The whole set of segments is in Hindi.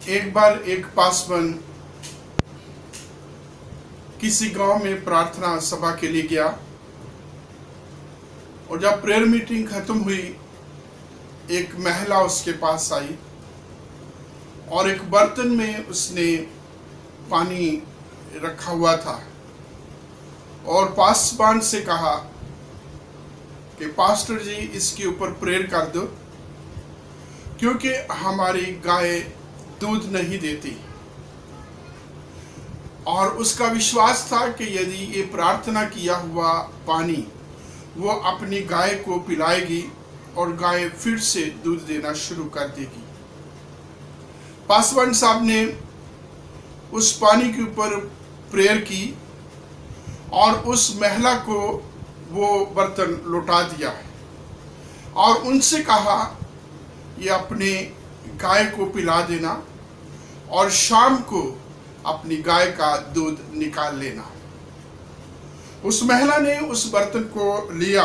एक बार एक पासवान किसी गांव में प्रार्थना सभा के लिए गया और जब प्रेयर मीटिंग खत्म हुई, एक महिला उसके पास आई और एक बर्तन में उसने पानी रखा हुआ था और पासवान से कहा कि पास्टर जी, इसके ऊपर प्रेयर कर दो क्योंकि हमारी गाय दूध नहीं देती। और उसका विश्वास था कि यदि ये प्रार्थना किया हुआ पानी वो अपनी गाय को पिलाएगी और गाय फिर से दूध देना शुरू कर देगी। पासवान साहब ने उस पानी के ऊपर प्रेयर की और उस महिला को वो बर्तन लौटा दिया और उनसे कहा, ये अपने गाय को पिला देना और शाम को अपनी गाय का दूध निकाल लेना। उस महिला ने उस बर्तन को लिया,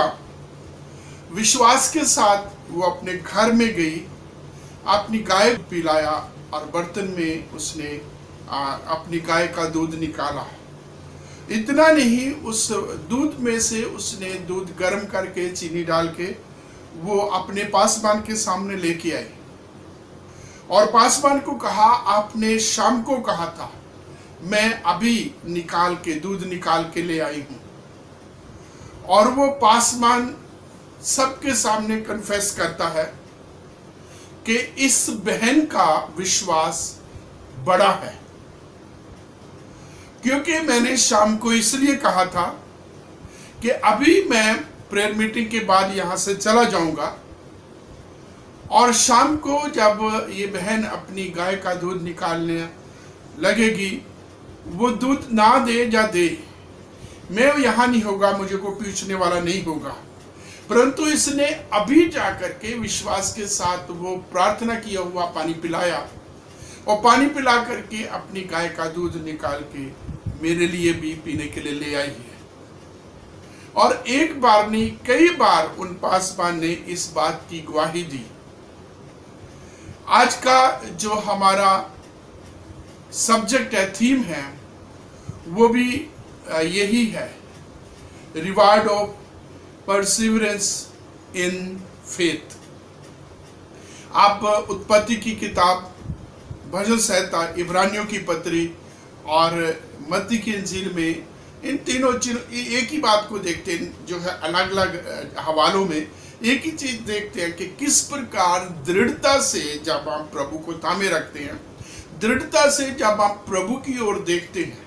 विश्वास के साथ वो अपने घर में गई, अपनी गाय को पिलाया और बर्तन में उसने अपनी गाय का दूध निकाला। इतना नहीं, उस दूध में से उसने दूध गर्म करके चीनी डाल के वो अपने पासवान के सामने लेके आई और पासवान को कहा, आपने शाम को कहा था, मैं अभी दूध निकाल के ले आई हूं। और वो पासवान सबके सामने कन्फेस करता है कि इस बहन का विश्वास बड़ा है, क्योंकि मैंने शाम को इसलिए कहा था कि अभी मैं प्रेयर मीटिंग के बाद यहां से चला जाऊंगा और शाम को जब ये बहन अपनी गाय का दूध निकालने लगेगी, वो दूध ना दे या दे, मैं यहां नहीं होगा, मुझे को पूछने वाला नहीं होगा। परंतु इसने अभी जाकर के विश्वास के साथ वो प्रार्थना किया हुआ पानी पिलाया और पानी पिला करके अपनी गाय का दूध निकाल के मेरे लिए भी पीने के लिए ले आई है। और एक बार नहीं, कई बार उन पासवान ने इस बात की गवाही दी। आज का जो हमारा सब्जेक्ट है, थीम है, वो भी यही है, reward of perseverance in faith. आप उत्पत्ति की किताब, भजन संहिता, इब्रानियों की पत्री और मत्ती की इंजील में इन तीनों एक ही बात को देखते हैं, जो है अलग अलग हवालों में एक ही चीज देखते हैं कि किस प्रकार दृढ़ता से जब हम प्रभु को थामे रखते हैं, दृढ़ता से जब हम प्रभु की ओर देखते हैं,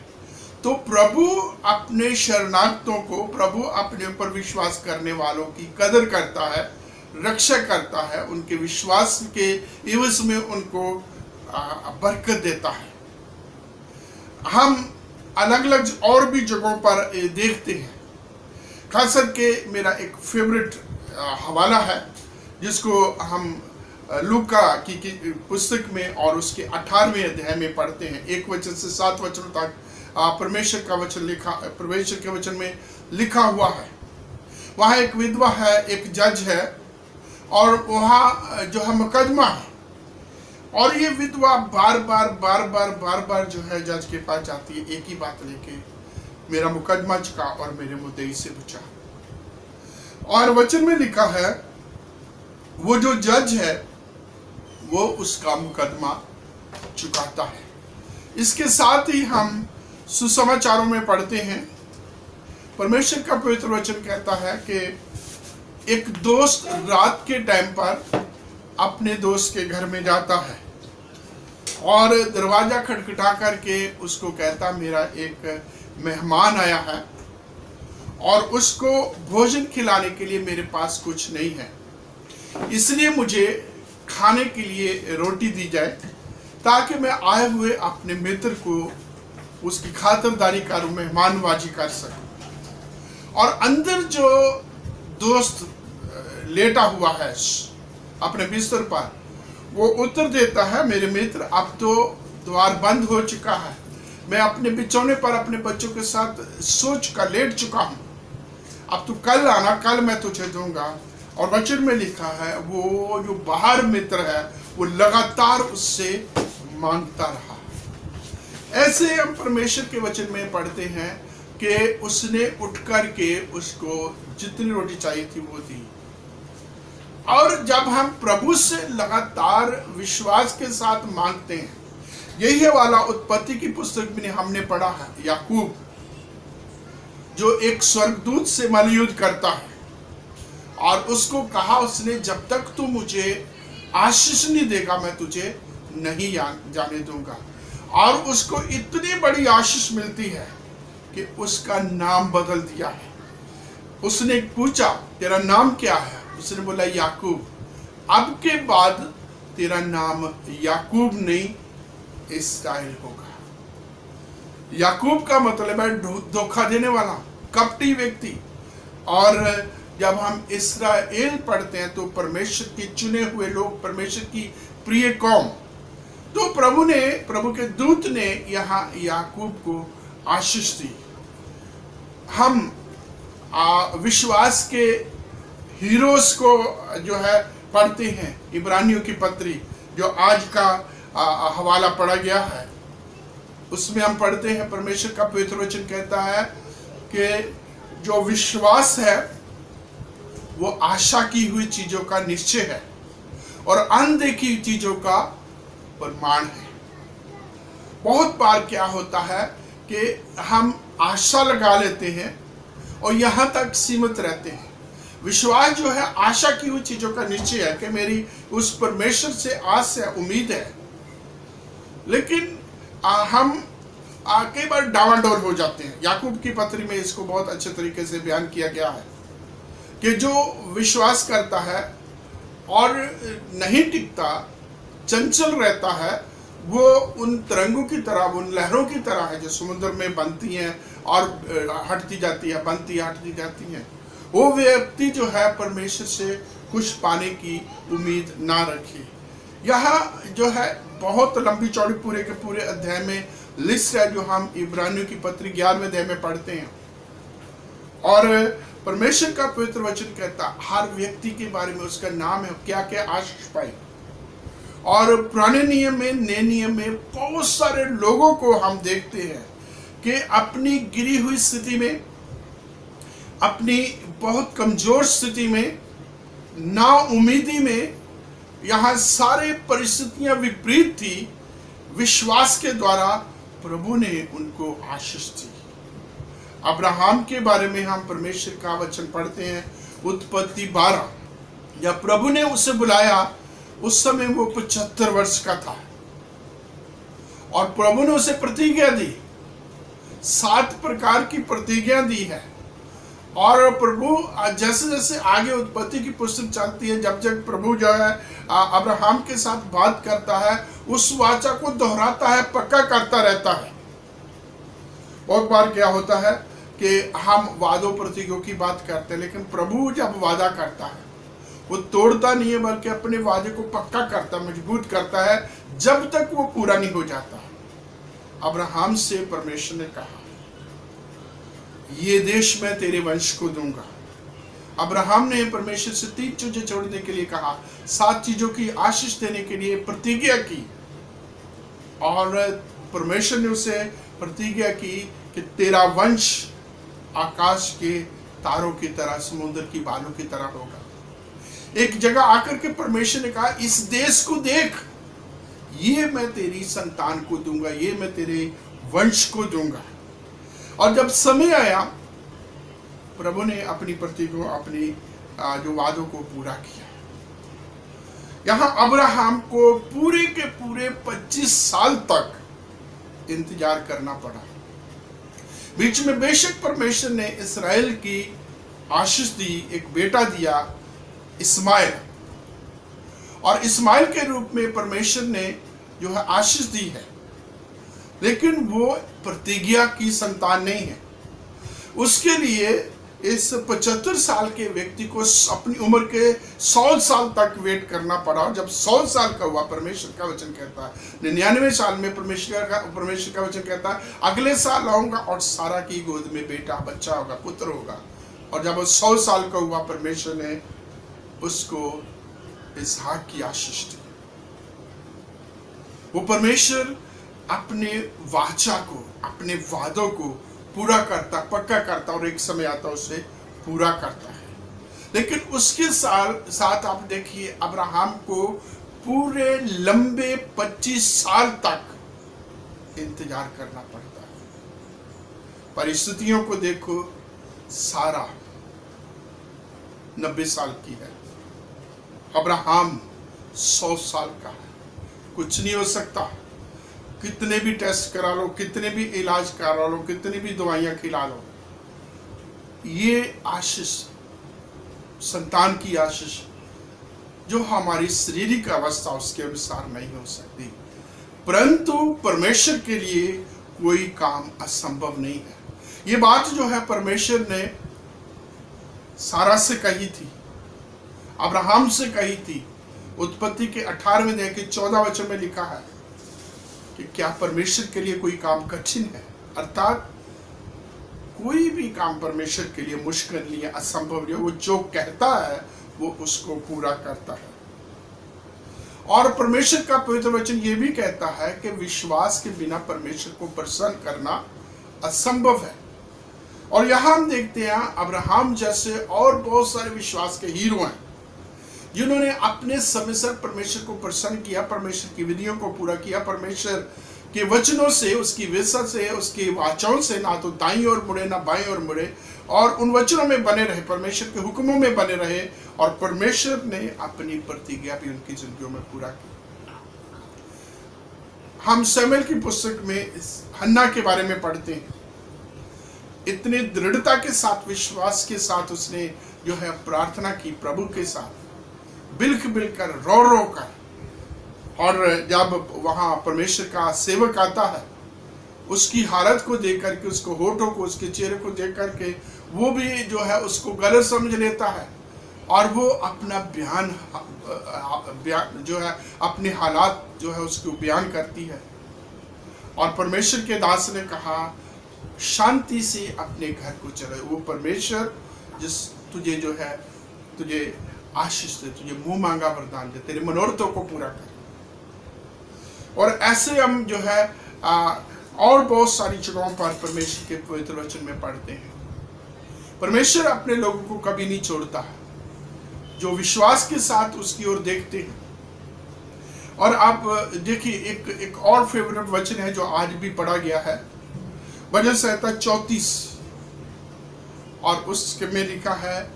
तो प्रभु अपने शरणागतों को, प्रभु अपने ऊपर विश्वास करने वालों की कदर करता है, रक्षा करता है, उनके विश्वास के एवज में उनको बरकत देता है। हम अलग अलग और भी जगहों पर देखते हैं। खास करके मेरा एक फेवरेट हवाला है जिसको हम लूका की पुस्तक में और उसके 18वें अध्याय में पढ़ते हैं। 1 वचन से 7 वचनों तक परमेश्वर के वचन में लिखा हुआ है। वहाँ एक विधवा है, एक जज है और वहाँ जो है मुकदमा है और ये विधवा बार बार जो है जज के पास जाती है, एक ही बात लेके, मेरा मुकदमा चुका और मेरे मुद्दई से बचा। और वचन में लिखा है, वो जो जज है वो उसका मुकदमा चुकाता है। इसके साथ ही हम सुसमाचारों में पढ़ते हैं, परमेश्वर का पवित्र वचन कहता है कि एक दोस्त रात के टाइम पर अपने दोस्त के घर में जाता है और दरवाजा खटखटा करके उसको कहता, मेरा एक मेहमान आया है और उसको भोजन खिलाने के लिए मेरे पास कुछ नहीं है, इसलिए मुझे खाने के लिए रोटी दी जाए ताकि मैं आए हुए अपने मित्र को उसकी खातिरदारी करूं, मेहमानबाजी कर सकूं। और अंदर जो दोस्त लेटा हुआ है अपने बिस्तर पर, वो उत्तर देता है, मेरे मित्र, अब तो द्वार बंद हो चुका है, मैं अपने बिछौने पर अपने बच्चों के साथ सोच कर लेट चुका हूं, अब तू कल आना, कल मैं तुझे दूंगा। और वचन में लिखा है, वो जो बाहर मित्र है वो लगातार उससे मांगता रहा। ऐसे हम परमेश्वर के वचन में पढ़ते हैं कि उसने उठ करके उसको जितनी रोटी चाहिए थी वो दी। और जब हम प्रभु से लगातार विश्वास के साथ मांगते हैं, यही वाला उत्पत्ति की पुस्तक में हमने पढ़ा है, याकूब जो एक स्वर्गदूत से मल्लयुद्ध करता है और उसको कहा उसने, जब तक तू मुझे आशीष नहीं देगा मैं तुझे नहीं जाने दूंगा। और उसको इतनी बड़ी आशीष मिलती है कि उसका नाम बदल दिया है। उसने पूछा तेरा नाम क्या है? उसने बोला याकूब। अब के बाद तेरा नाम याकूब नहीं इस्राएल होगा। याकूब का मतलब है धोखा देने वाला, कपटी व्यक्ति। और जब हम इस्राएल पढ़ते हैं तो परमेश्वर के चुने हुए लोग, परमेश्वर की प्रिय कौम। तो प्रभु के दूत ने यहाँ याकूब को आशीष दी। हम विश्वास के हीरोज को जो है पढ़ते हैं, इब्रानियों की पत्री जो आज का हवाला पढ़ा गया है, उसमें हम पढ़ते हैं परमेश्वर का पवित्र वचन कहता है कि जो विश्वास है वो आशा की हुई चीजों का निश्चय है और अनदेखी चीजों का प्रमाण है। बहुत बार क्या होता है कि हम आशा लगा लेते हैं और यहां तक सीमित रहते हैं। विश्वास जो है आशा की हुई चीजों का निश्चय है कि मेरी उस परमेश्वर से आस है, उम्मीद है। लेकिन हम कई बार डावाडोल हो जाते हैं। याकूब की पत्री में इसको बहुत अच्छे तरीके से बयान किया गया है कि जो विश्वास करता है और नहीं टिकता, चंचल रहता है, वो उन तरंगों की तरह, उन लहरों की तरह है जो समुद्र में बनती हैं और हटती जाती है, बनती है, हटती जाती हैं। वो व्यक्ति जो है परमेश्वर से कुछ पाने की उम्मीद ना रखे। यहाँ जो है बहुत लंबी चौड़ी पूरे के पूरे अध्याय में लिस्ट है जो हम इब्रानियों की पत्री 11वें अध्याय में पढ़ते हैं। और परमेश्वर का पवित्र वचन कहता हर व्यक्ति के बारे में उसका नाम है, क्या क्या आशीष पाई। और पुराने नियम में, नए नियम में बहुत सारे लोगों को हम देखते हैं कि अपनी गिरी हुई स्थिति में, अपनी बहुत कमजोर स्थिति में, ना उम्मीदी में, यहाँ सारे परिस्थितियां विपरीत थी, विश्वास के द्वारा प्रभु ने उनको आशीष दी। अब्राहम के बारे में हम परमेश्वर का वचन पढ़ते हैं, उत्पत्ति 12। जब प्रभु ने उसे बुलाया उस समय वो 75 वर्ष का था और प्रभु ने उसे प्रतिज्ञा दी, 7 प्रकार की प्रतिज्ञा दी है। और प्रभु जैसे जैसे आगे उत्पत्ति की पुस्तक चलती है, जब जब प्रभु जो है अब्राहम के साथ बात करता है, उस वाचा को दोहराता है, पक्का करता रहता है। बहुत बार क्या होता है कि हम वादों प्रतिज्ञों की बात करते हैं, लेकिन प्रभु जब वादा करता है वो तोड़ता नहीं है, बल्कि अपने वादे को पक्का करता, मजबूत करता है जब तक वो पूरा नहीं हो जाता। अब्राहम से परमेश्वर ने कहा ये देश मैं तेरे वंश को दूंगा। अब्राहम ने परमेश्वर से 3 चीजें छोड़ने के लिए कहा, 7 चीजों की आशीष देने के लिए प्रतिज्ञा की। और परमेश्वर ने उसे प्रतिज्ञा की कि तेरा वंश आकाश के तारों की तरह, समुद्र की बालू की तरह होगा। एक जगह आकर के परमेश्वर ने कहा इस देश को देख, ये मैं तेरी संतान को दूंगा, ये मैं तेरे वंश को दूंगा। और जब समय आया प्रभु ने अपनी प्रतिज्ञा, अपनी जो वादों को पूरा किया। यहाँ अब्राहम को पूरे के पूरे 25 साल तक इंतजार करना पड़ा। बीच में बेशक परमेश्वर ने इस्राएल की आशीष दी, एक बेटा दिया इस्माइल, और इस्माइल के रूप में परमेश्वर ने जो है आशीष दी है, लेकिन वो प्रतिज्ञा की संतान नहीं है। उसके लिए इस 75 साल के व्यक्ति को अपनी उम्र के 100 साल तक वेट करना पड़ा। और जब 100 साल का हुआ, परमेश्वर का वचन कहता है 99 साल में परमेश्वर का वचन कहता है अगले साल आऊंगा और सारा की गोद में बेटा, बच्चा होगा, पुत्र होगा। और जब वो 100 साल का हुआ, परमेश्वर ने उसको इसहाक की आशीष दी। वो परमेश्वर अपने वाचा को, अपने वादों को पूरा करता, पक्का करता और एक समय आता उसे पूरा करता है। लेकिन उसके साथ आप देखिए अब्राहम को पूरे लंबे 25 साल तक इंतजार करना पड़ता है। परिस्थितियों को देखो, सारा 90 साल की है, अब्राहम 100 साल का है। कुछ नहीं हो सकता, कितने भी टेस्ट करा लो, कितने भी इलाज करा लो, कितनी भी दवाइयां खिला लो, ये आशीष, संतान की आशीष जो हमारी शारीरिक अवस्था उसके अनुसार नहीं हो सकती, परंतु परमेश्वर के लिए कोई काम असंभव नहीं है। ये बात जो है परमेश्वर ने सारा से कही थी, अब्राहम से कही थी। उत्पत्ति के 18वें अध्याय के 14 वचन में लिखा है कि क्या परमेश्वर के लिए कोई काम कठिन है, अर्थात कोई भी काम परमेश्वर के लिए मुश्किल नहीं है, असंभव नहीं है। वो जो कहता है वो उसको पूरा करता है। और परमेश्वर का पवित्र वचन ये भी कहता है कि विश्वास के बिना परमेश्वर को प्रसन्न करना असंभव है। और यहां हम देखते हैं अब्राहम जैसे और बहुत सारे विश्वास के हीरो हैं जिन्होंने अपने समय से परमेश्वर को प्रसन्न किया, परमेश्वर की विधियों को पूरा किया, परमेश्वर के वचनों से, उसकी व्यवस्था से, उसकी वाचाओं से ना तो दाईं ओर मुड़े ना बाईं ओर मुड़े, और उन वचनों में बने रहे, परमेश्वर के हुक्मों में बने रहे, और परमेश्वर ने अपनी प्रतिज्ञा भी उनकी जिंदगियों में पूरा की। हम शमूएल की पुस्तक में हन्ना के बारे में पढ़ते हैं। इतनी दृढ़ता के साथ, विश्वास के साथ उसने जो है प्रार्थना की प्रभु के साथ, बिल्क कर, रो कर। और जब वहां परमेश्वर का सेवक आता है, उसकी हालत को देख करके, उसको होठों को, उसके चेहरे को देख करके वो भी जो है उसको गलत समझ लेता है, और वो अपना बयान जो है, अपने हालात जो है उसको बयान करती है। और परमेश्वर के दास ने कहा शांति से अपने घर को चले। वो परमेश्वर जिस तुझे जो है, तुझे आशीष दे, तुझे मुंह मांगा वरदान दे, तेरे मनोरथों को पूरा कर। और ऐसे हम जो है और बहुत सारी जगहों पर परमेश्वर के पवित्र वचन में पढ़ते हैं। परमेश्वर अपने लोगों को कभी नहीं छोड़ता है जो विश्वास के साथ उसकी ओर देखते हैं। और आप देखिए एक और फेवरेट वचन है जो आज भी पढ़ा गया है, भजन संहिता 34, और उसके में लिखा है,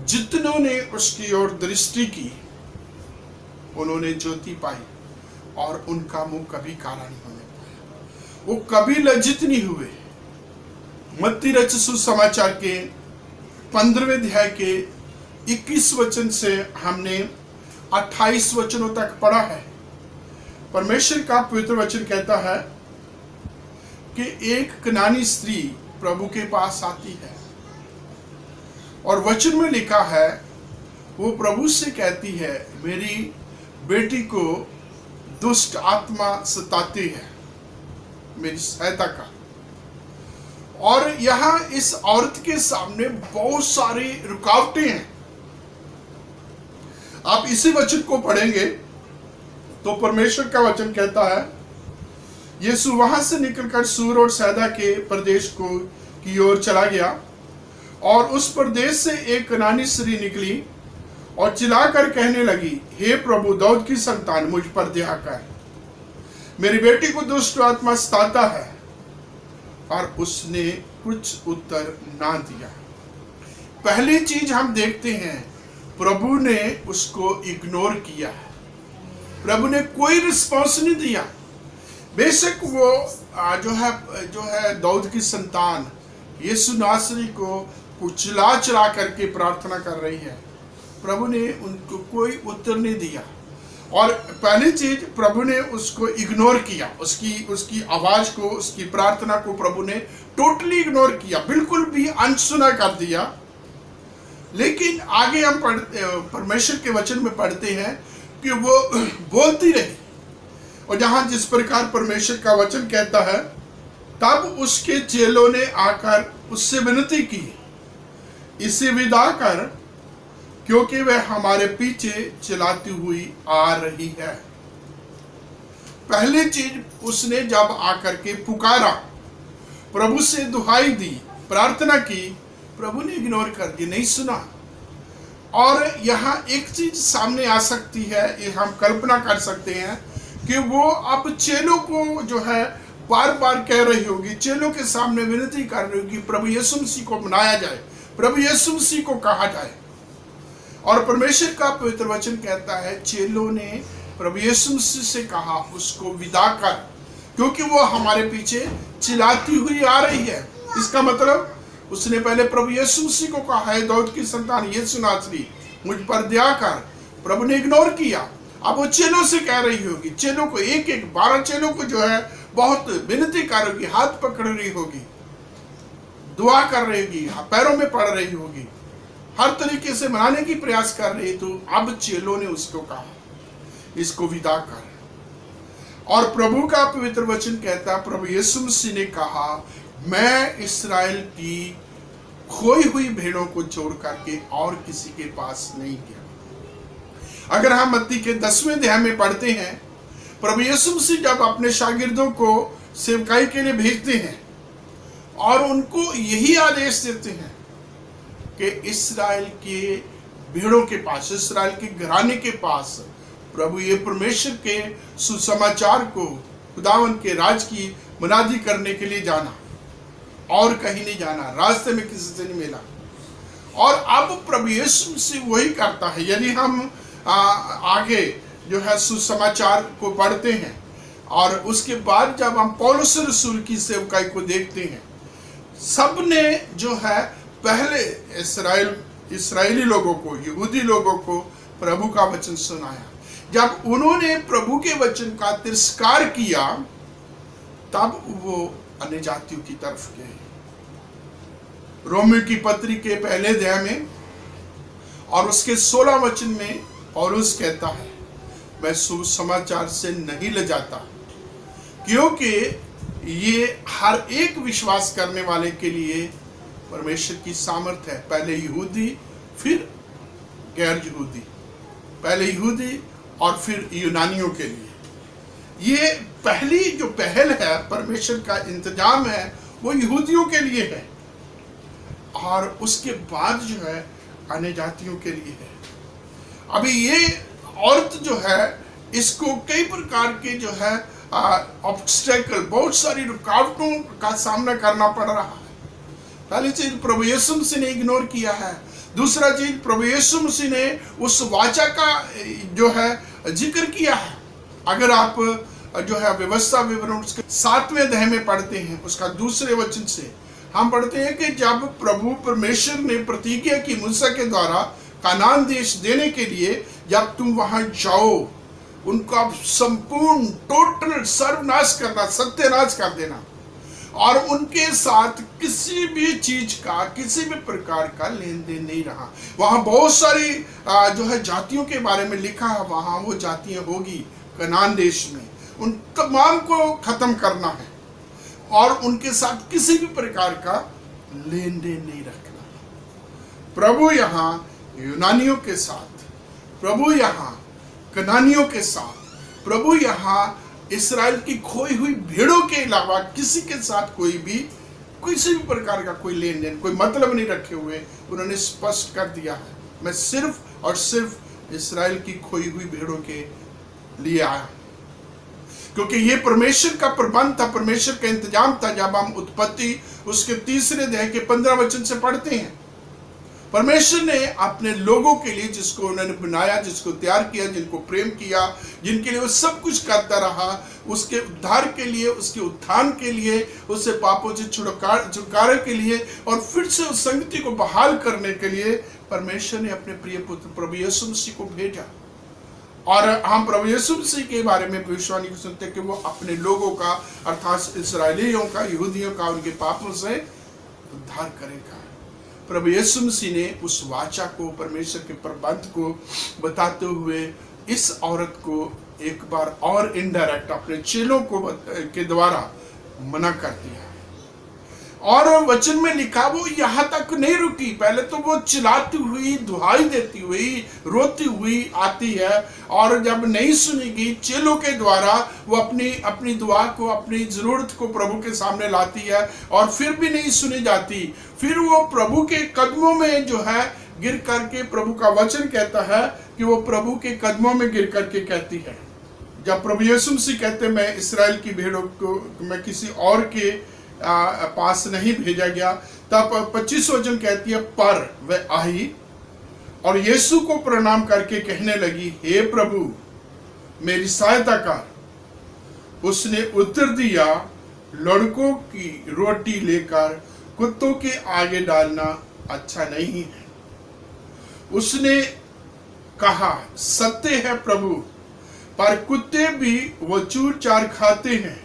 जितनों ने उसकी ओर दृष्टि की उन्होंने ज्योति पाई, और उनका मुंह कभी काला नहीं होने पाया। वो कभी लज्जित नहीं हुए। मत्ती रचित सुसमाचार के 15वें अध्याय के 21 वचन से हमने 28 वचनों तक पढ़ा है। परमेश्वर का पवित्र वचन कहता है कि एक कनानी स्त्री प्रभु के पास आती है, और वचन में लिखा है, वो प्रभु से कहती है, मेरी बेटी को दुष्ट आत्मा सताती है, मेरी सहायता कर। और यहां इस औरत के सामने बहुत सारी रुकावटें हैं। आप इसी वचन को पढ़ेंगे तो परमेश्वर का वचन कहता है, यीशु वहां से निकलकर सूर और सैदा के प्रदेश को की ओर चला गया, और उस प्रदेश से एक कनानी स्त्री निकली और चिल्लाकर कहने लगी, हे प्रभु, दाऊद की संतान, मुझ पर दया कर, मेरी बेटी को दुष्ट आत्मा सताता है। और उसने कुछ उत्तर ना दिया। पहली चीज हम देखते हैं, प्रभु ने उसको इग्नोर किया है। प्रभु ने कोई रिस्पॉन्स नहीं दिया। बेशक वो जो है दाऊद की संतान यीशु नासरी को चिल्ला करके प्रार्थना कर रही है, प्रभु ने उनको कोई उत्तर नहीं दिया। और पहली चीज, प्रभु ने उसको इग्नोर किया, उसकी आवाज को, उसकी प्रार्थना को प्रभु ने टोटली इग्नोर किया, बिल्कुल भी अनसुना कर दिया। लेकिन आगे हम परमेश्वर के वचन में पढ़ते हैं कि वो बोलती रही, और जहां जिस प्रकार परमेश्वर का वचन कहता है, तब उसके चेलों ने आकर उससे विनती की, इसे विदा कर, क्योंकि वह हमारे पीछे चलाती हुई आ रही है। पहली चीज उसने जब आकर के पुकारा, प्रभु से दुहाई दी, प्रार्थना की, प्रभु ने इग्नोर कर दी, नहीं सुना। और यहाँ एक चीज सामने आ सकती है, ये हम कल्पना कर सकते हैं कि वो अब चेलों को जो है बार बार कह रही होगी, चेलों के सामने विनती कर रही होगी, प्रभु यीशु मसीह को मनाया जाए, प्रभु यीशु मसीह को कहा जाए। और परमेश्वर का पवित्र वचन कहता है चेलों ने प्रभु यीशु मसीह से कहा उसको विदा कर, क्योंकि वो हमारे पीछे चिल्लाती हुई आ रही है। इसका मतलब उसने पहले प्रभु यीशु मसीह को कहा है, दाऊद की संतान यीशु नासरी मुझ पर दया कर, प्रभु ने इग्नोर किया। अब वो चेलों से कह रही होगी, चेलों को एक एक 12 चेलों को जो है बहुत विनती कर रही होगी, हाथ पकड़ रही होगी, दुआ कर रही होगी, पैरों में पड़ रही होगी, हर तरीके से मनाने की प्रयास कर रही। तो अब चेलों ने उसको कहा इसको विदा कर। और प्रभु का पवित्र वचन कहता, प्रभु यीशु मसीह ने कहा मैं इस्राएल की खोई हुई भेड़ों को छोड़ करके और किसी के पास नहीं गया। अगर हम मत्ती के 10वें अध्याय में पढ़ते हैं, प्रभु यीशु मसीह जब अपने शागिर्दों को सेवकाई के लिए भेजते हैं और उनको यही आदेश देते हैं कि इस्राएल के भेड़ों के पास, इस्राएल के घराने के पास प्रभु ये परमेश्वर के सुसमाचार को, खुदावन के राज की मुनादी करने के लिए जाना, और कहीं नहीं जाना, रास्ते में किसी से नहीं मिला। और अब प्रभु यीशु मसीह वही करता है। यदि हम आगे जो है सुसमाचार को पढ़ते हैं और उसके बाद जब हम पौलुस रसूल की सेवकाई को देखते हैं, सब ने जो है पहले इस्राएली लोगों को, यहूदी लोगों को प्रभु का वचन सुनाया। जब उन्होंने प्रभु के वचन का तिरस्कार किया तब वो अन्य जातियों की तरफ गए। रोमियो की पत्री के पहले अध्याय में और उसके 16 वचन में पौलुस कहता है मैं सुसमाचार से नहीं लजाता, क्योंकि ये हर एक विश्वास करने वाले के लिए परमेश्वर की सामर्थ है, पहले यहूदी फिर गैर यहूदी, पहले यहूदी और फिर यूनानियों के लिए। ये पहली जो पहल है, परमेश्वर का इंतजाम है, वो यहूदियों के लिए है और उसके बाद जो है अन्य जातियों के लिए है। अभी ये औरत जो है इसको कई प्रकार के जो है ऑब्स्टेकल, बहुत सारी रुकावटों का सामना करना पड़ रहा है। पहली चीज प्रभु यीशु मसीह ने इग्नोर किया है। दूसरा चीज प्रभु यीशु मसीह ने उस वाचा का जो है जिक्र किया है। अगर आप जो है व्यवस्था विवरण उसके 7वें अध्याय में पढ़ते हैं, उसका दूसरे वचन से हम पढ़ते हैं कि जब प्रभु परमेश्वर ने प्रतिज्ञा की मूसा के द्वारा कानान देश देने के लिए, जब तुम वहां जाओ उनका संपूर्ण टोटल सर्वनाश करना, सत्यानाश कर देना, और उनके साथ किसी भी चीज का, किसी भी प्रकार का लेन देन नहीं रहा। वहां बहुत सारी जो है जातियों के बारे में लिखा है, वहां वो जातियां होगी कनान देश में, उन तमाम को खत्म करना है और उनके साथ किसी भी प्रकार का लेन देन नहीं रखना। प्रभु यहाँ यूनानियों के साथ, प्रभु यहाँ कनानियों के साथ, प्रभु यहाँ इस्राएल की खोई हुई भेड़ों के अलावा किसी के साथ कोई भी किसी भी प्रकार का कोई लेन देन, कोई मतलब नहीं रखे हुए उन्होंने स्पष्ट कर दिया है, मैं सिर्फ और सिर्फ इस्राएल की खोई हुई भेड़ों के लिए आया। क्योंकि ये परमेश्वर का प्रबंध था, परमेश्वर का इंतजाम था। जब हम उत्पत्ति उसके 3 अध्याय के 15 वचन से पढ़ते हैं, परमेश्वर ने अपने लोगों के लिए, जिसको उन्होंने बनाया, जिसको तैयार किया, जिनको प्रेम किया, जिनके लिए वो सब कुछ करता रहा, उसके उद्धार के लिए, उसके उत्थान के लिए, उससे पापों से छुटकारे के लिए और फिर से उस संगति को बहाल करने के लिए परमेश्वर ने अपने प्रिय पुत्र प्रभु यीशु मसीह को भेजा। और हम प्रभु यीशु मसीह के बारे में भविष्यवाणी को सुनते हैं कि वो अपने लोगों का, अर्थात इस्राएलियों का, यहूदियों का, उनके पापों से उद्धार करेगा। प्रभु यीशु मसीह ने उस वाचा को, परमेश्वर के प्रबंध को बताते हुए इस औरत को एक बार और इनडायरेक्ट अपने चेलों को के द्वारा मना कर दिया। और वचन में लिखा वो यहां तक नहीं रुकी, पहले तो वो चिल्लाती हुई, दुहाई देती हुई, रोती हुई आती है, और जब नहीं सुनेगी चेलों के द्वारा वो अपनी दुआ को, अपनी जरूरत को प्रभु के सामने लाती है, और फिर भी नहीं सुनी जाती। फिर वो प्रभु के कदमों में जो है गिर करके, प्रभु का वचन कहता है कि वो प्रभु के कदमों में गिर करके कहती है। जब प्रभु यीशु मसीह कहते मैं इसराइल की भेड़ों को मैं किसी और के पास नहीं भेजा गया, तब 25 वचन कहती है पर वह आई और यीशु को प्रणाम करके कहने लगी, हे प्रभु मेरी सहायता कर। उसने उत्तर दिया, लड़कों की रोटी लेकर कुत्तों के आगे डालना अच्छा नहीं है। उसने कहा, सत्य है प्रभु, पर कुत्ते भी वो चूर चार खाते हैं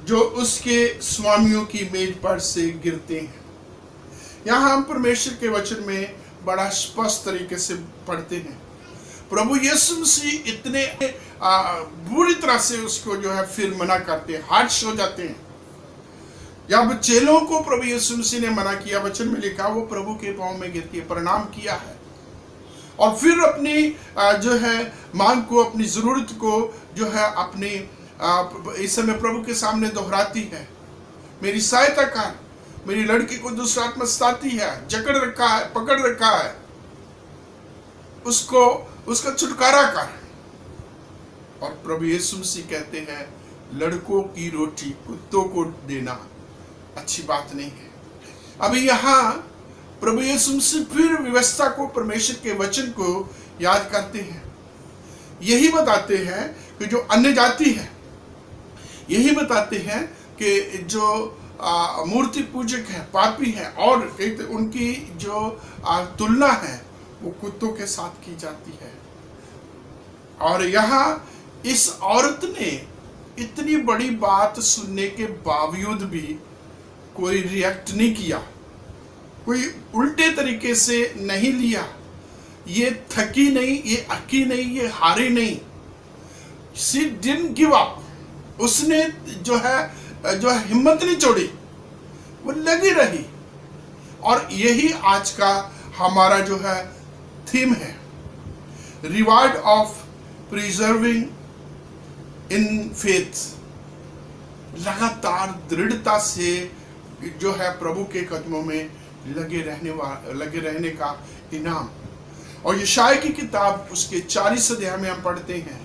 जो उसके स्वामियों की मेज पर से गिरते हैं। यहाँ हम परमेश्वर के वचन में बड़ा स्पष्ट तरीके से पढ़ते हैं, प्रभु यीशु मसीह इतने बुरी तरह से उसको जो है फिर मना करते हैं, हार्श हो जाते हैं। जब चेलों को प्रभु यीशु मसीह ने मना किया, वचन में लिखा वो प्रभु के पांव में गिर के प्रणाम किया है, और फिर अपनी जो है मांग को, अपनी जरूरत को जो है अपनी इस समय प्रभु के सामने दोहराती है। मेरी सहायता कर, मेरी लड़की को दूसरा आत्मा सताती है, जकड़ रखा है, पकड़ रखा है, उसको उसका छुटकारा कर। और प्रभु यीशु मसीह कहते हैं लड़कों की रोटी कुत्तों को देना अच्छी बात नहीं है। अभी यहाँ प्रभु यीशु मसीह फिर व्यवस्था को, परमेश्वर के वचन को याद करते हैं। यही बताते हैं कि जो अन्य जाति है, यही बताते हैं कि जो मूर्ति पूजक है, पापी है, और उनकी जो तुलना है वो कुत्तों के साथ की जाती है। और यहाँ इस औरत ने इतनी बड़ी बात सुनने के बावजूद भी कोई रिएक्ट नहीं किया, कोई उल्टे तरीके से नहीं लिया, ये थकी नहीं, ये अकी नहीं, ये हारी नहीं। She didn't give up. उसने जो है हिम्मत नहीं छोड़ी, वो लगी रही। और यही आज का हमारा जो है थीम है, reward of preserving in faith. लगातार दृढ़ता से जो है प्रभु के कदमों में लगे रहने का इनाम। और यशायाह की किताब उसके 40 अध्याय में हम पढ़ते हैं,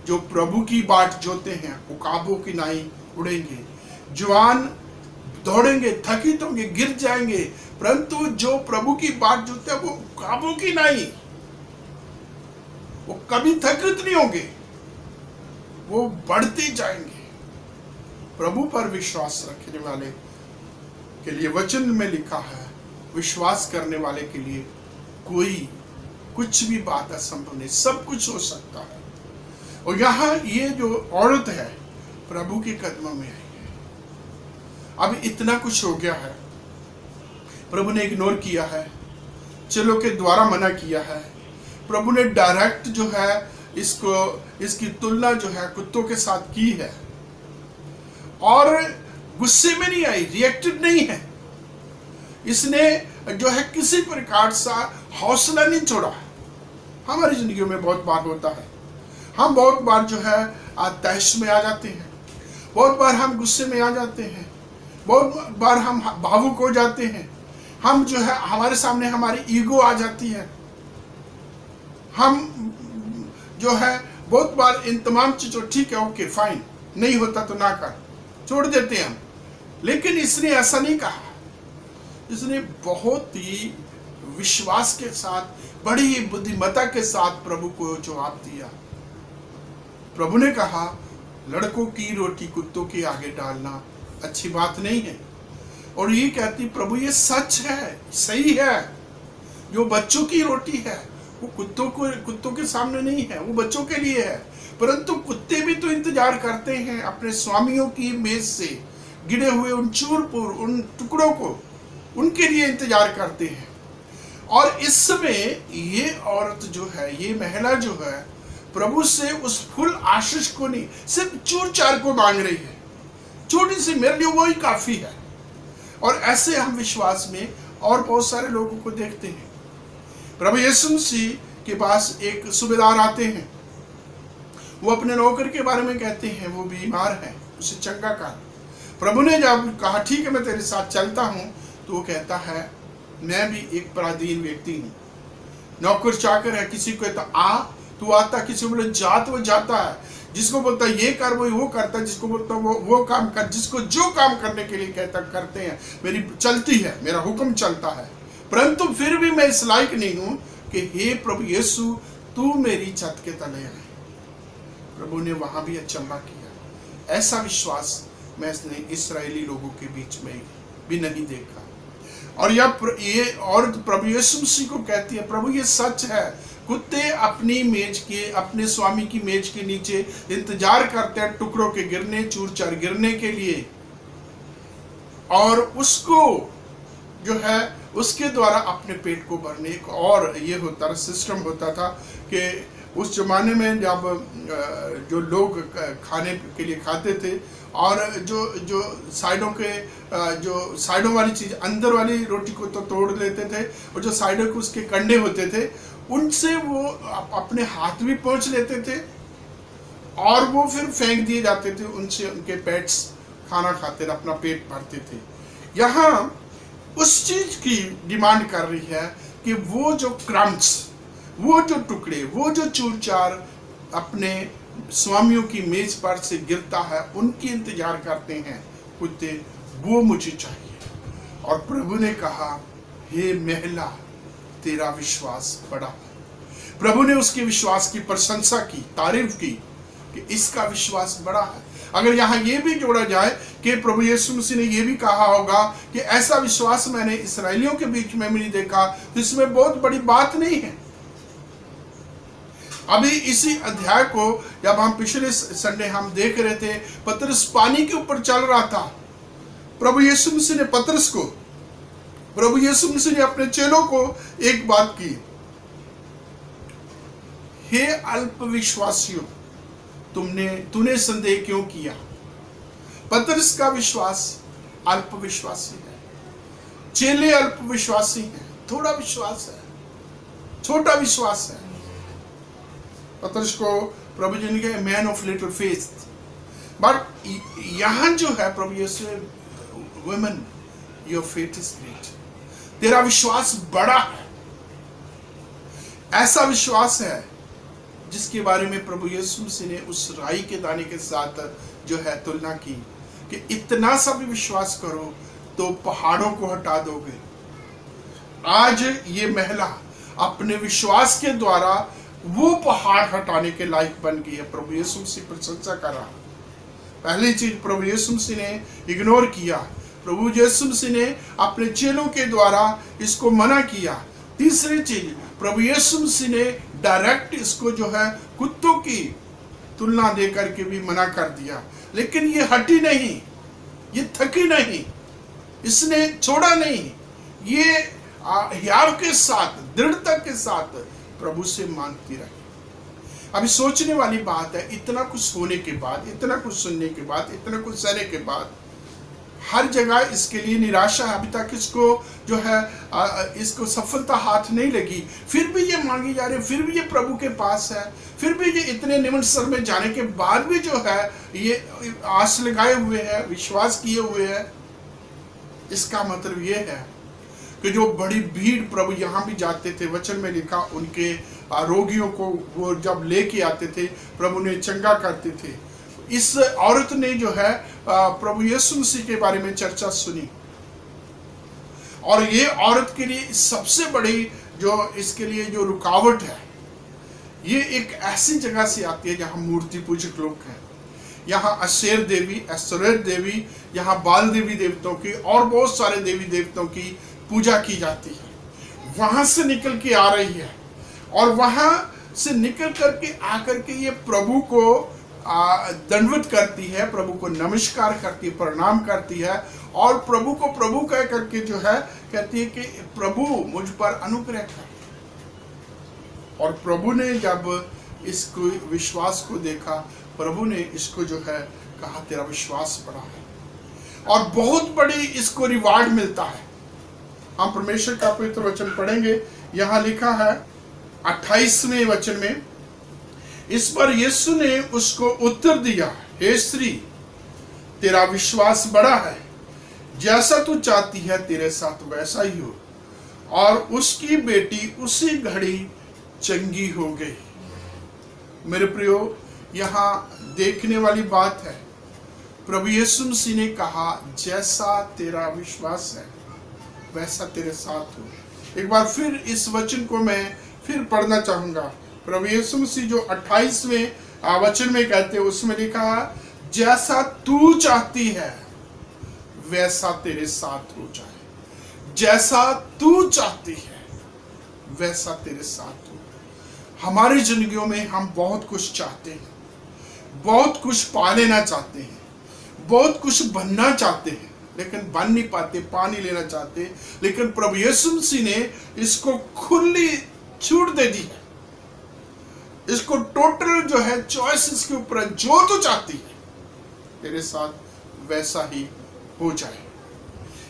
जो प्रभु की बाट जोते हैं उकाबों की नाई उड़ेंगे, जवान दौड़ेंगे, थकित होंगे, गिर जाएंगे, परंतु जो प्रभु की बाट जोते हैं वो उकाबों की नाई, वो कभी थकित नहीं होंगे, वो बढ़ते जाएंगे। प्रभु पर विश्वास रखने वाले के लिए वचन में लिखा है, विश्वास करने वाले के लिए कोई कुछ भी बात असंभव नहीं, सब कुछ हो सकता है। और यहाँ ये जो औरत है प्रभु के कदमों में आई है। अब इतना कुछ हो गया है, प्रभु ने इग्नोर किया है, चेलों के द्वारा मना किया है, प्रभु ने डायरेक्ट जो है इसकी तुलना जो है कुत्तों के साथ की है, और गुस्से में नहीं आई, रिएक्टेड नहीं है। इसने जो है किसी प्रकार सा हौसला नहीं छोड़ा। हमारी जिंदगी में बहुत बार होता है, हम बहुत बार जो है तहस में आ जाते हैं, बहुत बार हम गुस्से में आ जाते हैं, बहुत बार हम भावुक हो जाते हैं, हम जो है हमारे सामने हमारी ईगो आ जाती है, हम जो है बहुत बार इन तमाम चीजों, ठीक है ओके फाइन, नहीं होता तो ना कर, छोड़ देते हैं हम। लेकिन इसने ऐसा नहीं कहा, इसने बहुत ही विश्वास के साथ, बड़ी ही बुद्धिमत्ता के साथ प्रभु को जवाब दिया। प्रभु ने कहा लड़कों की रोटी कुत्तों के आगे डालना अच्छी बात नहीं है। और ये कहती प्रभु ये सच है, सही है, जो बच्चों की रोटी है वो कुत्तों के सामने नहीं है, वो बच्चों के लिए है। परंतु कुत्ते भी तो इंतजार करते हैं अपने स्वामियों की मेज से गिरे हुए उन चूरपुर, उन टुकड़ों को, उनके लिए इंतजार करते हैं। और इस समय ये औरत जो है, ये महिला जो है, प्रभु से उस फुल आशीष को नहीं, सिर्फ चूर चार को मांग रही है, छोटी सी, मेरे लिए वही काफी है। और ऐसे हम विश्वास में और बहुत सारे लोगों को देखते हैं। प्रभु यीशु मसीह के पास एक सूबेदार आते हैं, वो अपने नौकर के बारे में कहते हैं वो बीमार है, उसे चंगा कर। प्रभु ने जब कहा ठीक है मैं तेरे साथ चलता हूं, तो वो कहता है मैं भी एक पराधीन व्यक्ति हूं, नौकर चाकर है। किसी को कहता आ तो आता, किसी को बोले जा तो वो जाता है, जिसको बोलता ये कर वो करता है, जिसको बोलता वो काम कर, जिसको जो काम करने के लिए कहता करते हैं। मेरी चलती है, मेरा हुक्म चलता है, परंतु फिर भी मैं इस लायक नहीं हूं कि हे प्रभु यीशु तू मेरी छत के तले आए। प्रभु ने वहां भी अचंभा किया। ऐसा विश्वास मैंने इस्राएली लोगों के बीच में भी नहीं देखा। और ये औरत प्रभु यीशु मसीह को कहती है प्रभु ये सच है, कुत्ते अपनी मेज के, अपने स्वामी की मेज के नीचे इंतजार करते हैं टुकड़ों के गिरने, चूर चार गिरने के लिए, और उसको जो है उसके द्वारा अपने पेट को भरने। एक और ये होता था, सिस्टम होता था कि उस जमाने में जब जो लोग खाने के लिए खाते थे, और जो साइडों के जो साइडों वाली चीज, अंदर वाली रोटी को तो तोड़ लेते थे, और जो साइडों के उसके कंडे होते थे उनसे वो अपने हाथ भी पोंछ लेते थे, और वो फिर फेंक दिए जाते थे। उनसे उनके पेट्स खाना खाते थे, अपना पेट भरते थे। यहाँ उस चीज की डिमांड कर रही है कि वो जो क्रम्स, वो जो टुकड़े, वो जो चूर चार अपने स्वामियों की मेज पर से गिरता है, उनकी इंतजार करते हैं कुत्ते, वो मुझे चाहिए। और प्रभु ने कहा हे महिला तेरा विश्वास बड़ा है। प्रभु ने उसके विश्वास की प्रशंसा की, तारीफ की कि इसका विश्वास बड़ा है। अगर यहाँ ये भी जोड़ा जाए कि प्रभु यीशु मसीह ने ये भी कहा होगा कि ऐसा विश्वास मैंने इसराइलियों के बीच में भी नहीं देखा, तो इसमें बहुत बड़ी बात नहीं है। अभी इसी अध्याय को जब हम पिछले संडे हम देख रहे थे, पतरस पानी के ऊपर चल रहा था। प्रभु यीशु मसीह ने पतरस को, प्रभु यीशु मसीह ने अपने चेलों को एक बात की, हे अल्पविश्वासियों तूने संदेह क्यों किया। पतरस का विश्वास अल्पविश्वासी है, चेले अल्पविश्वासी हैं, थोड़ा विश्वास है, छोटा विश्वास है। पतरस को प्रभु जी ने कहा man of little faith, but यहां जो है Prabhu Yeshu, woman your faith is great, तेरा विश्वास बड़ा है। ऐसा विश्वास है जिसके बारे में प्रभु यीशु मसीह ने उस राई के दाने के साथ जो है तुलना की कि इतना सा भी विश्वास करो तो पहाड़ों को हटा दोगे। आज ये महिला अपने विश्वास के द्वारा वो पहाड़ हटाने के लायक बन गई है। प्रभु यीशु मसीह प्रशंसा कर रहा। पहली चीज प्रभु यीशु मसीह ने इग्नोर किया, प्रभु यीशु मसीह ने अपने चेलों के द्वारा इसको मना किया। तीसरी चीज प्रभु यीशु मसीह ने डायरेक्ट इसको जो है कुत्तों की तुलना दे करके भी मना कर दिया, लेकिन ये हटी नहीं, ये थकी नहीं, इसने छोड़ा नहीं, ये हियाव के साथ, दृढ़ता के साथ प्रभु से मांगती रही। अभी सोचने वाली बात है, इतना कुछ होने के बाद, इतना कुछ सुनने के बाद, इतना कुछ सहने के बाद, हर जगह इसके लिए निराशा है। अभी तक इसको जो है इसको सफलता हाथ नहीं लगी, फिर भी ये मांगी जा रही है, फिर भी ये प्रभु के पास है, फिर भी ये इतने निम्न स्तर में जाने के बाद भी जो है ये आस लगाए हुए है, विश्वास किए हुए है। इसका मतलब ये है कि जो बड़ी भीड़ प्रभु यहाँ भी जाते थे, वचन में लिखा उनके रोगियों को वो जब लेके आते थे प्रभु ने चंगा करते थे। इस औरत ने जो है प्रभु यीशु मसीह के बारे में चर्चा सुनी, और ये औरत के लिए सबसे बड़ी जो इसके लिए जो रुकावट है, ये एक ऐसी जगह से आती है जहाँ मूर्ति पूजक लोग हैं। यहाँ अशेर देवी, एस्तोरेत देवी, यहाँ बाल देवी देवताओं की और बहुत सारे देवी देवताओं की पूजा की जाती है। वहां से निकल के आ रही है, और वहां से निकल करके आकर के ये प्रभु को दंडवत करती है, प्रभु को नमस्कार करती है, प्रणाम करती है, और प्रभु को प्रभु कह करके जो है कहती है कि प्रभु मुझ पर अनुग्रह कर। और प्रभु ने जब इसको विश्वास को देखा, प्रभु ने इसको जो है कहा तेरा विश्वास बड़ा है। और बहुत बड़ी इसको रिवार्ड मिलता है। हम परमेश्वर का पवित्र वचन पढ़ेंगे। यहां लिखा है 28वें वचन में, इस पर यीशु ने उसको उत्तर दिया, हे स्त्री, तेरा विश्वास बड़ा है, जैसा तू चाहती है तेरे साथ वैसा ही हो। और उसकी बेटी उसी घड़ी चंगी हो गई। मेरे प्रियो, यहाँ देखने वाली बात है, प्रभु यीशु मसीह ने कहा जैसा तेरा विश्वास है वैसा तेरे साथ हो। एक बार फिर इस वचन को मैं फिर पढ़ना चाहूंगा। प्रभु यीशु मसीह जो 28वें वचन में कहते हैं, उसमें लिखा है, जैसा तू चाहती है वैसा तेरे साथ हो जाए। जैसा तू चाहती है वैसा तेरे साथ हो। हमारी जिंदगियों में हम बहुत कुछ चाहते हैं, बहुत कुछ पा लेना चाहते हैं, बहुत कुछ बनना चाहते हैं, लेकिन बन नहीं पाते, पा नहीं लेना चाहते। लेकिन प्रभु यीशु मसीह ने इसको खुली छूट दे दी है। इसको टोटल जो है चॉइस इसके ऊपर, जो तू चाहती है तेरे साथ वैसा ही हो जाए।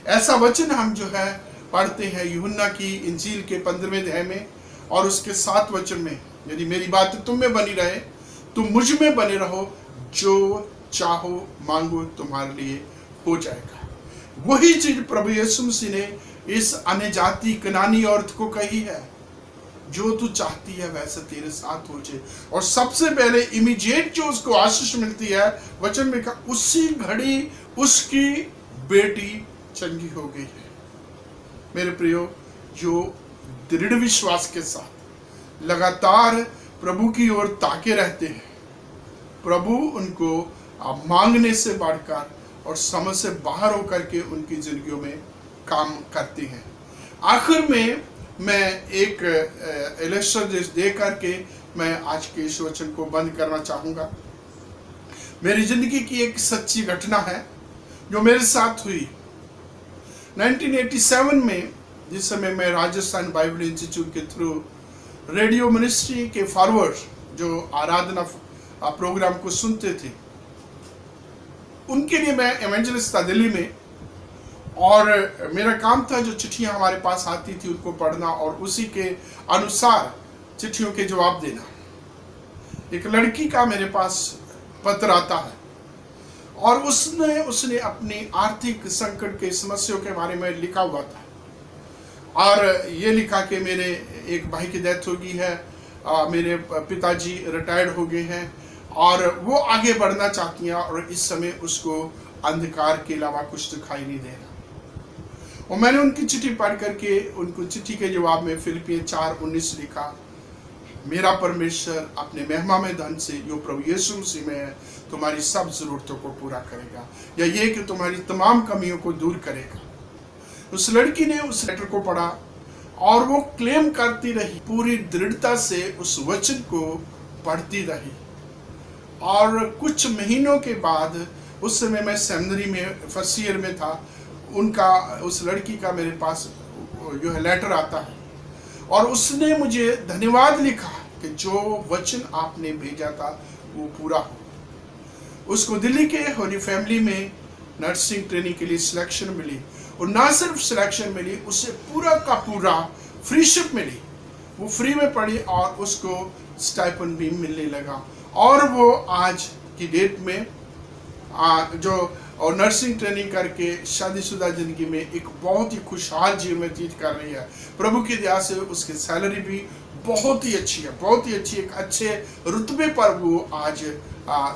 ऐसा वचन हम जो है पढ़ते हैं यूहन्ना की इंजील के 15वें अध्याय में और उसके 7 वचन में, यदि मेरी बात तुम में बनी रहे, तुम मुझ में बने रहो, जो चाहो मांगो तुम्हारे लिए हो जाएगा। वही चीज प्रभु यीशु मसीह ने इस अन्य जाति कनानी औरत को कही है, जो तू चाहती है वैसा तेरे साथ हो जाए। और सबसे पहले इमीडिएट जो उसको आशीष मिलती है, वचन में कहा उसी घड़ी उसकी बेटी चंगी हो गई है। मेरे प्रियो, जो दृढ़ विश्वास के साथ लगातार प्रभु की ओर ताके रहते हैं, प्रभु उनको मांगने से बढ़कर और समझ से बाहर होकर के उनकी जिंदगियों में काम करते हैं। आखिर में मैं एक इलस्ट्रेशन दे करके मैं आज के इस वचन को बंद करना चाहूंगा। मेरी जिंदगी की एक सच्ची घटना है जो मेरे साथ हुई 1987 में, जिस समय मैं राजस्थान बाइबल इंस्टीट्यूट के थ्रू रेडियो मिनिस्ट्री के फॉरवर्ड जो आराधना प्रोग्राम को सुनते थे, उनके लिए मैं एवेंजलिस्ट था दिल्ली में। और मेरा काम था जो चिट्ठियां हमारे पास आती थी उनको पढ़ना और उसी के अनुसार चिट्ठियों के जवाब देना। एक लड़की का मेरे पास पत्र आता है और उसने अपनी आर्थिक संकट के समस्याओं के बारे में लिखा हुआ था और ये लिखा कि मेरे एक भाई की डेथ हो गई है, मेरे पिताजी रिटायर्ड हो गए हैं और वो आगे बढ़ना चाहती हैं और इस समय उसको अंधकार के अलावा कुछ दिखाई नहीं दे रहा। और मैंने उनकी चिट्ठी पढ़ करके उनको चिट्ठी के जवाब में फिलिपियन 4:19 लिखा, मेरा परमेश्वर अपने महिमामय धन से जो प्रभु यीशु मसीह में है तुम्हारी सब जरूरतों को पूरा करेगा, या ये कि तुम्हारी तमाम कमियों को दूर करेगा। उस लड़की ने उस लेटर को पढ़ा और वो क्लेम करती रही, पूरी दृढ़ता से उस वचन को पढ़ती रही। और कुछ महीनों के बाद, उस समय मैं सेमिनरी में फर्स्ट ईयर में था, उनका उस लड़की का मेरे पास जो है लेटर आता है और उसने मुझे धन्यवाद लिखा कि जो वचन आपने भेजा था वो पूरा हो। उसको दिल्ली के होली फैमिली में नर्सिंग ट्रेनिंग के लिए सिलेक्शन मिली और ना सिर्फ सिलेक्शन मिली, उससे पूरा का पूरा फ्रीशिप मिली। वो फ्री में पढ़ी और उसको स्टाइपेंड भी मिलने लगा और वो आज की डेट में और नर्सिंग ट्रेनिंग करके शादीशुदा जिंदगी में एक बहुत ही खुशहाल जीवन व्यतीत कर रही है। प्रभु की दया से उसकी सैलरी भी बहुत ही अच्छी है, बहुत ही अच्छी, एक अच्छे रुतबे पर वो आज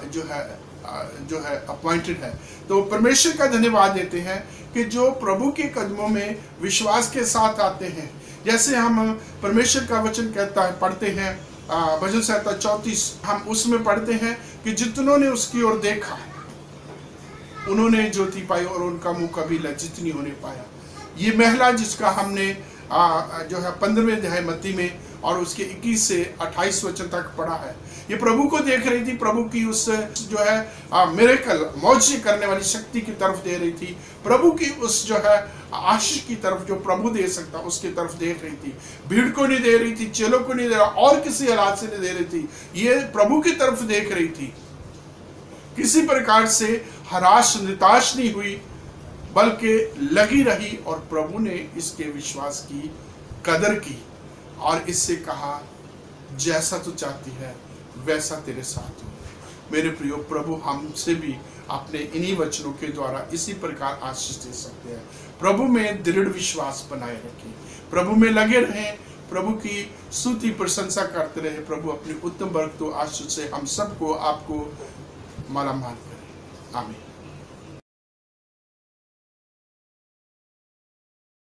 जो है अपॉइंटेड है। तो परमेश्वर का धन्यवाद देते हैं कि जो प्रभु के कदमों में विश्वास के साथ आते हैं। जैसे हम परमेश्वर का वचन कहता है, पढ़ते हैं भजन संहिता 34, हम उसमें पढ़ते हैं कि जितनों ने उसकी ओर देखा उन्होंने ज्योति पाई और उनका मुंह कभी लज्जित नहीं होने पाया। ये महिला जिसका हमने जो है 15वें अध्याय मत्ती में और उसके 21 से 28 वचन तक पढ़ा है, ये प्रभु को देख रही थी, प्रभु की उस जो है मिरेकल मौजज़े करने वाली शक्ति की तरफ दे रही थी, प्रभु की उस जो है आशीष की तरफ जो प्रभु दे सकता उसकी तरफ देख रही थी। भीड़ को नहीं दे रही थी, चेलों को नहीं दे रहा और किसी हालात से नहीं दे रही थी, ये प्रभु की तरफ देख रही थी। किसी प्रकार से हराश निताश नहीं हुई, बल्कि लगी रही और प्रभु ने इसके विश्वास की कदर की और इससे कहा, जैसा तू चाहती है वैसा तेरे साथ हो। मेरे प्रियो, प्रभु हमसे भी अपने इन्हीं वचनों के द्वारा इसी प्रकार आशीष दे सकते हैं। प्रभु में दृढ़ विश्वास बनाए रखें, प्रभु में लगे रहें, प्रभु की स्तुति प्रशंसा करते रहे। प्रभु अपने उत्तम बरकतों आशीष से हम सबको, आपको मालामाल करें। आमीन।